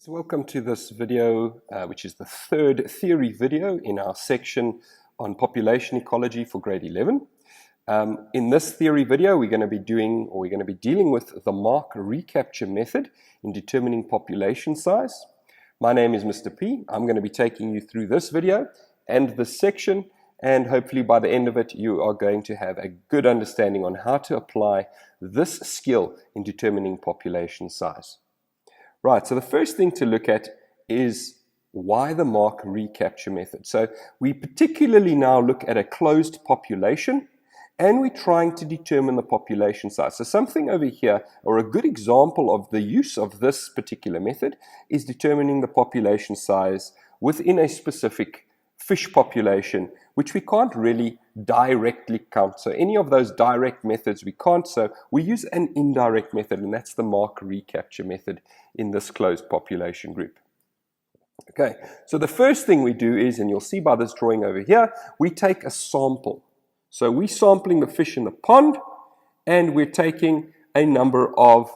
So welcome to this video, which is the third theory video in our section on population ecology for grade 11. In this theory video, we're going to be dealing with the mark recapture method in determining population size. My name is Mr. P. I'm going to be taking you through this video and this section, and hopefully by the end of it, you are going to have a good understanding on how to apply this skill in determining population size. Right, so the first thing to look at is why the mark recapture method. So we particularly now look at a closed population and we're trying to determine the population size. So something over here, or a good example of the use of this particular method, is determining the population size within a specific fish population, which we can't really directly count. So any of those direct methods we can't, so we use an indirect method, and that's the mark recapture method in this closed population group. Okay, so the first thing we do is, and you'll see by this drawing over here, we take a sample. So we're sampling the fish in the pond, and we're taking a number of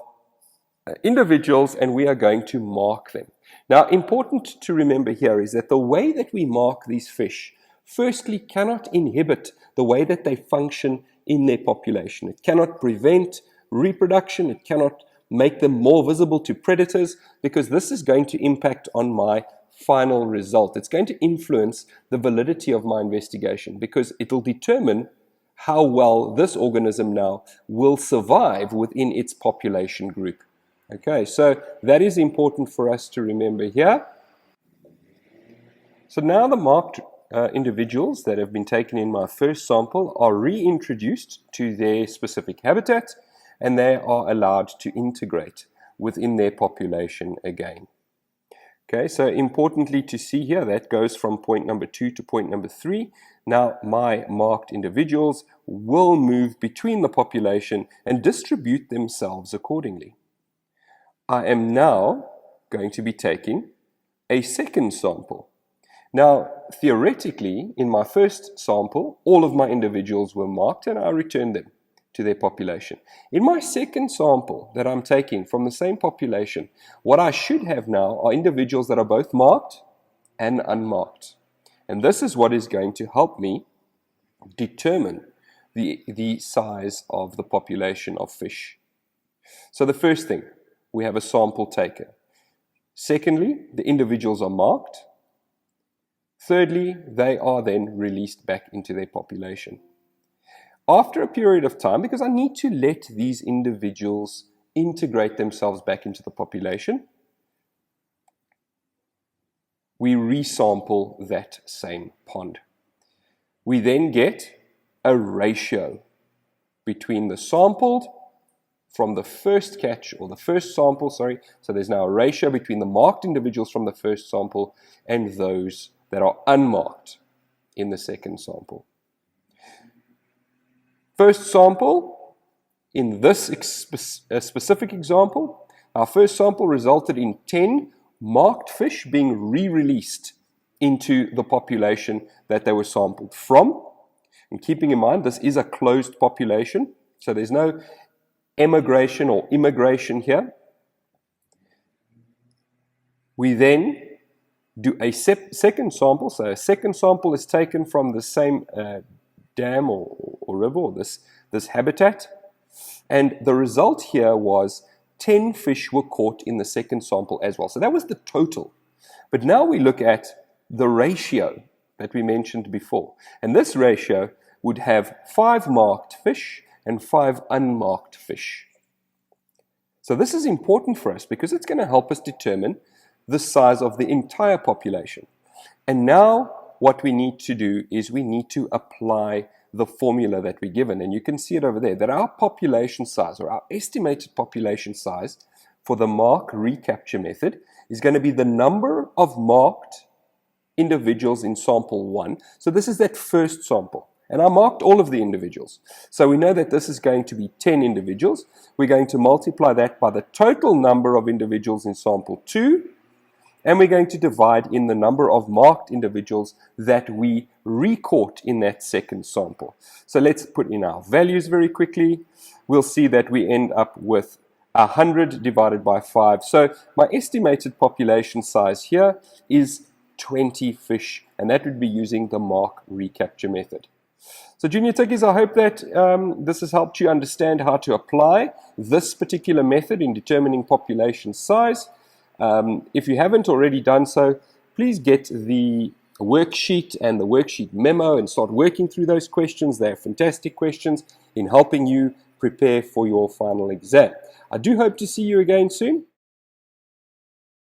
individuals, and we are going to mark them. Now, important to remember here is that the way that we mark these fish, firstly, cannot inhibit the way that they function in their population. It cannot prevent reproduction. It cannot make them more visible to predators, because this is going to impact on my final result. It's going to influence the validity of my investigation, because it'll determine how well this organism now will survive within its population group. Okay, so that is important for us to remember here. So now the marked individuals that have been taken in my first sample are reintroduced to their specific habitat, and they are allowed to integrate within their population again. Okay, so importantly to see here, that goes from point number 2 to point number 3. Now my marked individuals will move between the population and distribute themselves accordingly. I am now going to be taking a second sample. Now, theoretically, in my first sample, all of my individuals were marked and I returned them to their population. In my second sample that I'm taking from the same population, what I should have now are individuals that are both marked and unmarked. And this is what is going to help me determine the size of the population of fish. So the first thing, we have a sample taken. Secondly, the individuals are marked. Thirdly, they are then released back into their population. After a period of time, because I need to let these individuals integrate themselves back into the population, we resample that same pond. We then get a ratio between the sampled from the first catch, or the first sample, sorry. So there's now a ratio between the marked individuals from the first sample and those that are unmarked in the second sample. First sample, in this specific example, our first sample resulted in 10 marked fish being re-released into the population that they were sampled from. And keeping in mind, this is a closed population, so there's no emigration or immigration here. We then do a second sample. So a second sample is taken from the same dam or river, or this habitat. And the result here was 10 fish were caught in the second sample as well. So that was the total. But now we look at the ratio that we mentioned before. And this ratio would have 5 marked fish and 5 unmarked fish. So this is important for us because it's going to help us determine the size of the entire population. And now what we need to do is we need to apply the formula that we're given. And you can see it over there, that our population size, or our estimated population size for the mark recapture method, is going to be the number of marked individuals in sample 1. So this is that first sample. And I marked all of the individuals. So we know that this is going to be 10 individuals. We're going to multiply that by the total number of individuals in sample 2. And we're going to divide in the number of marked individuals that we re-caught in that second sample. So let's put in our values very quickly. We'll see that we end up with 100 divided by 5. So my estimated population size here is 20 fish, and that would be using the mark recapture method. So junior tickies, I hope that this has helped you understand how to apply this particular method in determining population size. If you haven't already done so, please get the worksheet and the worksheet memo and start working through those questions. They're fantastic questions in helping you prepare for your final exam. I do hope to see you again soon.